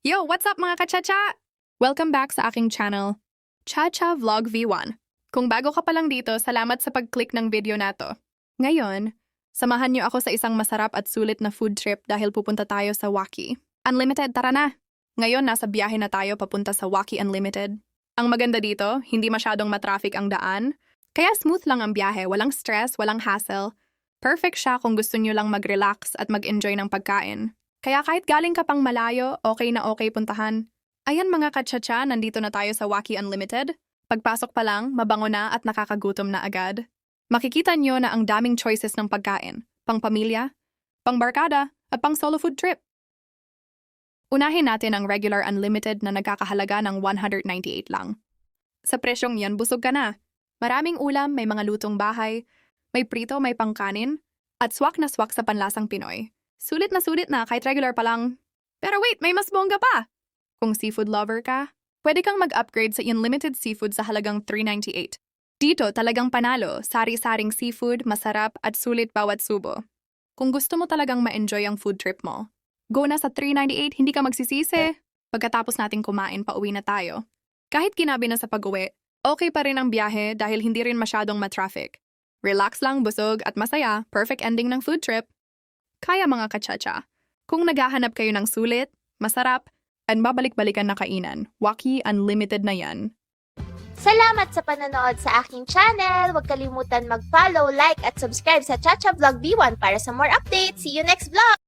Yo, what's up mga kachacha? Welcome back sa aking channel, Chacha Vlog V1. Kung bago ka pa lang dito, salamat sa pag-click ng video na to. Ngayon, samahan niyo ako sa isang masarap at sulit na food trip dahil pupunta tayo sa Waki. Unlimited, tara na! Ngayon, nasa biyahe na tayo papunta sa Waki Unlimited. Ang maganda dito, hindi masyadong matraffic ang daan, kaya smooth lang ang biyahe, walang stress, walang hassle. Perfect siya kung gusto niyo lang mag-relax at mag-enjoy ng pagkain. Kaya kahit galing ka pang malayo, okay na okay puntahan. Ayan mga kachacha, nandito na tayo sa Waki Unlimited. Pagpasok pa lang, mabango na at nakakagutom na agad. Makikita nyo na ang daming choices ng pagkain, pang pamilya, pang barkada, at pang solo food trip. Unahin natin ang regular unlimited na nagkakahalaga ng 198 lang. Sa presyong yan, busog ka na. Maraming ulam, may mga lutong bahay, may prito, may pangkanin, at swak na swak sa panlasang Pinoy. Sulit na kahit regular pa lang. Pero wait, may mas bongga pa! Kung seafood lover ka, pwede kang mag-upgrade sa unlimited seafood sa halagang 398. Dito talagang panalo, sari-saring seafood, masarap at sulit bawat subo. Kung gusto mo talagang ma-enjoy ang food trip mo, go na sa 398, hindi ka magsisisi. Pagkatapos nating kumain, pauwi na tayo. Kahit kinabi na sa pag-uwi, okay pa rin ang biyahe dahil hindi rin masyadong matraffic. Relax lang, busog at masaya, perfect ending ng food trip. Kaya mga kachacha, kung naghahanap kayo ng sulit, masarap, at babalik-balikan na kainan, Waki Unlimited na yan. Salamat sa panonood sa aking channel. Huwag kalimutan mag-follow, like at subscribe sa Chacha Vlog V1 para sa more updates. See you next vlog!